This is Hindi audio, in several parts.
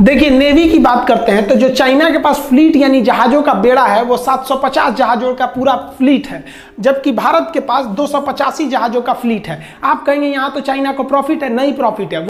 देखिए नेवी की बात करते हैं तो जो चाइना के पास फ्लीट यानी जहाजों का बेड़ा है वो 750 जहाजों का पूरा फ्लीट है, जबकि भारत के पास 285 जहाजों का फ्लीट है। आप कहेंगे यहां तो चाइना को प्रॉफिट है, नहीं प्रॉफिट है।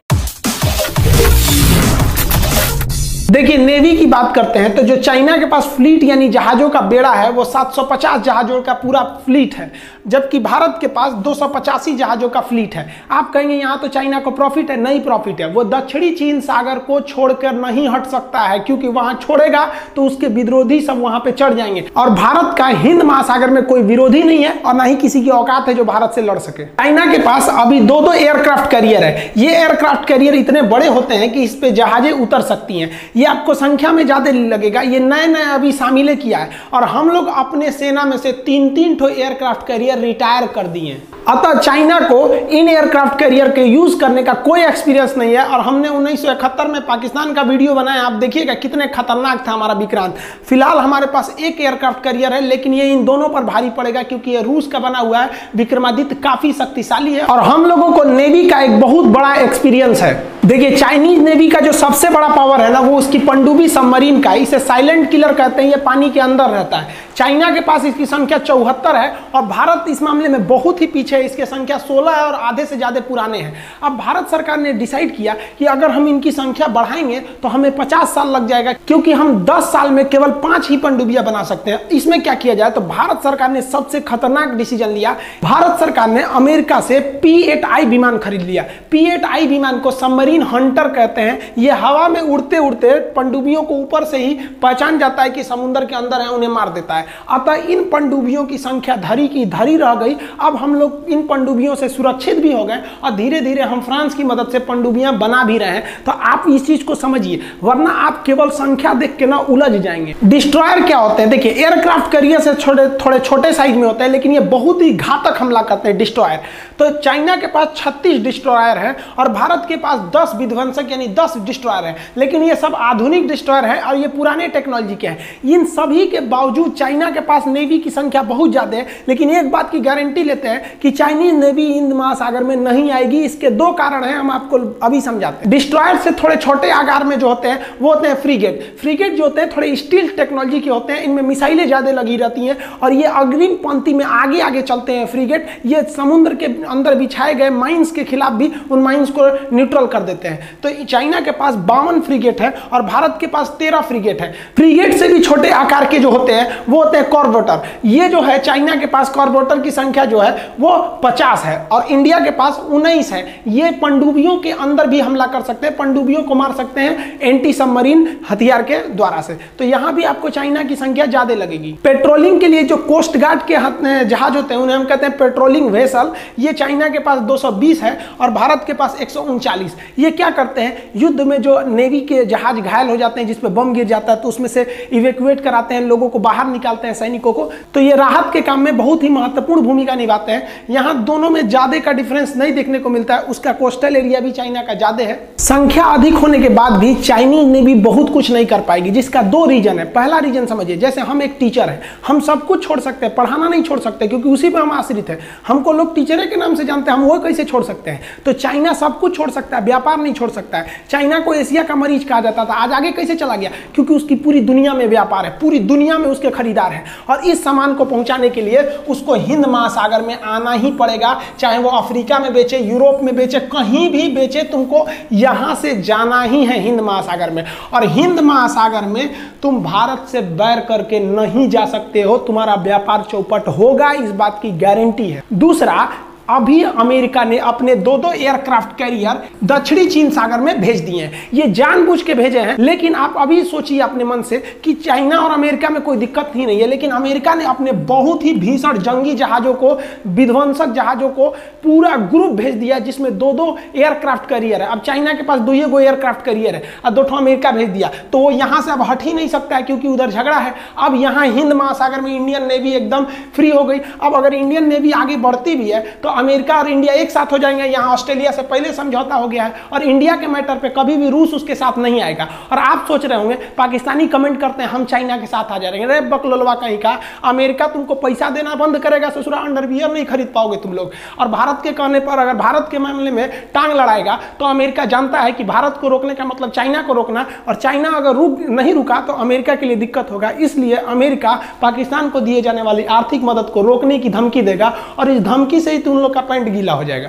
देखिए नेवी की बात करते हैं तो जो चाइना के पास फ्लीट यानी जहाजों का बेड़ा है वो 750 जहाजों का पूरा फ्लीट है, जबकि भारत के पास 285 जहाजों का फ्लीट है। आप कहेंगे यहां तो चाइना को प्रॉफिट है, नहीं प्रॉफिट है। वो दक्षिणी चीन सागर को छोड़कर नहीं हट सकता है, क्योंकि वहां छोड़ेगा तो उसके विरोधी सब वहां पे चढ़ जाएंगे। और भारत का हिंद महासागर में कोई विरोधी नहीं है और ना ही किसी की औकात है जो भारत से लड़ सके। चाइना के पास अभी दो एयरक्राफ्ट कैरियर है। ये एयरक्राफ्ट कैरियर इतने बड़े होते हैं कि इस पे जहाजें उतर सकती हैं। ये आपको संख्या में ज्यादा लगेगा, ये नए अभी शामिल किया है और हम लोग अपने सेना में से 3 ठो एयरक्राफ्ट कैरियर रिटायर कर दिए। अतः चाइना को इन एयरक्राफ्ट कैरियर के यूज करने का कोई एक्सपीरियंस नहीं है। और हमने 1971 में पाकिस्तान का वीडियो बनाया, आप देखिएगा कितने खतरनाक था हमारा विक्रांत। फिलहाल हमारे पास एक एयरक्राफ्ट कैरियर है, लेकिन ये इन दोनों पर भारी पड़ेगा क्योंकि ये रूस का बना हुआ है। विक्रमादित्य काफी शक्तिशाली है और हम लोगों को नेवी का एक बहुत बड़ा एक्सपीरियंस है। देखिए चाइनीज नेवी का जो सबसे बड़ा पावर है ना, वो उसकी पनडुब्बी सबमरीन का। इसे साइलेंट किलर कहते हैं, ये पानी के अंदर रहता है। चाइना के पास इसकी संख्या 74 है और भारत इस मामले में बहुत ही पीछे है। इसकी संख्या 16 है और आधे से ज्यादा पुराने हैं। अब भारत सरकार ने डिसाइड किया कि अगर हम इनकी संख्या बढ़ाएंगे तो हमें 50 साल लग जाएगा, क्योंकि हम 10 साल में केवल 5 ही पनडुब्बियां बना सकते हैं। इसमें क्या किया जाए, तो भारत सरकार ने सबसे खतरनाक डिसीजन लिया। भारत सरकार ने अमेरिका से P-8I विमान खरीद लिया। P-8I विमान को सबमरीन हंटर कहते हैं। ये हवा में उड़ते उड़ते पनडुब्बियों को ऊपर से ही पहचान जाता है कि समुद्र के अंदर है, उन्हें मार देता है। अतः इन पनडुब्बियों की संख्या धरी की धरी रह गई। अब हम लोग इन पनडुब्बियों से सुरक्षित भी हो गए और धीरे धीरे हम फ्रांस की मदद से पनडुब्बियां बना भी रहे हैं। तो आप इस चीज को समझिए, वरना आप केवल संख्या देख के ना उलझ जाएंगे। डिस्ट्रॉयर क्या होते हैं, देखिए एयरक्राफ्ट कैरियर से थोड़े छोटे साइज में होते हैं, लेकिन ये बहुत ही घातक हमला करते हैं डिस्ट्रॉयर। तो चाइना के पास 36 डिस्ट्रॉयर है और भारत के पास 10 विध्वंसक यानी 10 डिस्ट्रॉयर है। लेकिन ये सब आधुनिक डिस्ट्रॉयर है और ये पुराने टेक्नोलॉजी के हैं। इन सभी के बावजूद चाइना के पास नेवी की संख्या बहुत ज्यादा है। लेकिन एक बात की गारंटी लेते हैं कि चाइनीज नेवी हिंद महासागर में नहीं आएगी। इसके 2 कारण हैं, हम आपको अभी समझाते हैं। डिस्ट्रॉयर से थोड़े छोटे आकार में जो होते हैं वो होते हैं फ्रीगेट। फ्रीगेट जो होते हैं थोड़े स्टील टेक्नोलॉजी के होते हैं। इनमें मिसाइलें ज्यादा लगी रहती हैं और ये अग्रिम पंक्ति में आगे आगे चलते हैं। फ्रीगेट ये समुद्र के अंदर बिछाए गए माइंस के खिलाफ भी उन माइंस को न्यूट्रल कर देते हैं। तो चाइना के पास 52 फ्रीगेट है और भारत के पास 13 फ्रीगेट है। फ्रीगेट से भी छोटे आकार के जो होते हैं वो होते हैं कॉर्बेटर। ये जो है चाइना के पास कॉर्बेटर की संख्या जो है वो 50 है और इंडिया के पास 19 है। ये पनडुब्बियों के अंदर भी हमला कर सकते हैं, पनडुब्बियों को मार सकते हैं एंटी सबमरीन हथियार के द्वारा से। तो यहां भी आपको चाइना की संख्या ज्यादा लगेगी। पेट्रोलिंग के लिए जो कोस्ट गार्ड के जहाज होते हैं उन्हें हम कहते हैं पेट्रोलिंग वेसल। ये चाइना के पास 220 है और भारत के पास 139। ये क्या करते हैं, युद्ध में जो नेवी के जहाज घायल हो जाते हैं, जिसपे बम गिर जाता है, तो उसमें से इवैक्यूएट कराते हैं, लोगों को बाहर निकालते हैं, सैनिकों को। तो ये राहत के काम में बहुत ही महत्वपूर्ण भूमिका निभाते हैं। यहाँ दोनों में ज्यादा का डिफरेंस नहीं देखने को मिलता है। उसका कोस्टल एरिया भी चाइना का ज्यादा है। संख्या अधिक होने के बाद भी चाइनीज नेवी बहुत कुछ नहीं कर पाएगी, जिसका 2 रीजन है। पहला रीजन समझिए, जैसे हम एक टीचर है, हम सब कुछ छोड़ सकते हैं, पढ़ाना नहीं छोड़ सकते क्योंकि उसी पे हम आश्रित है। हमको लोग टीचर के नाम से जानते हैं, हम वो कैसे छोड़ सकते हैं। तो चाइना सब कुछ छोड़ सकता है, व्यापार नहीं छोड़ सकता है। चाइना को एशिया का मरीज कहा जाता था, आज आगे कैसे चला गया, क्योंकि उसकी पूरी दुनिया में व्यापार है, पूरी दुनिया में उसके खरीदार हैं और इस सामान को पहुंचाने के लिए उसको हिंद महासागर में आना ही पड़ेगा। चाहे वो अफ्रीका में बेचे, यूरोप में बेचे, कहीं भी बेचे, तुमको यहां से जाना ही है हिंद महासागर में। और हिंद महासागर में तुम भारत से बैर करके नहीं जा सकते हो, तुम्हारा व्यापार चौपट होगा, इस बात की गारंटी है। दूसरा, अभी अमेरिका ने अपने 2 एयरक्राफ्ट कैरियर दक्षिणी चीन सागर में भेज दिए हैं। ये जानबूझ के भेजे हैं। लेकिन आप अभी सोचिए अपने मन से कि चाइना और अमेरिका में कोई दिक्कत ही नहीं है, लेकिन अमेरिका ने अपने बहुत ही भीषण जंगी जहाजों को, विध्वंसक जहाजों को पूरा ग्रुप भेज दिया, जिसमें 2 एयरक्राफ्ट कैरियर है। अब चाइना के पास 2 एयरक्राफ्ट कैरियर है और 2 अमेरिका भेज दिया, तो वो यहां से अब हट ही नहीं सकता है क्योंकि उधर झगड़ा है। अब यहाँ हिंद महासागर में इंडियन नेवी एकदम फ्री हो गई। अब अगर इंडियन नेवी आगे बढ़ती भी है तो अमेरिका और इंडिया एक साथ हो जाएंगे। यहाँ ऑस्ट्रेलिया से पहले समझौता हो गया है और इंडिया के मैटर पे कभी भी रूस उसके साथ नहीं आएगा। और आप सोच रहे होंगे पाकिस्तानी कमेंट करते हैं हम चाइना के साथ आ जाएंगे। अरे बकलोलवा कहीं का, अमेरिका तुमको पैसा देना बंद करेगा, ससुरा अंडरवियर नहीं खरीद पाओगे तुम लोग। और भारत के कहने पर अगर भारत के मामले में टांग लड़ाएगा तो अमेरिका जानता है कि भारत को रोकने का मतलब चाइना को रोकना, और चाइना अगर नहीं रुका तो अमेरिका के लिए दिक्कत होगा। इसलिए अमेरिका पाकिस्तान को दिए जाने वाली आर्थिक मदद को रोकने की धमकी देगा और इस धमकी से ही तुम लोग का पैंट गीला हो जाएगा।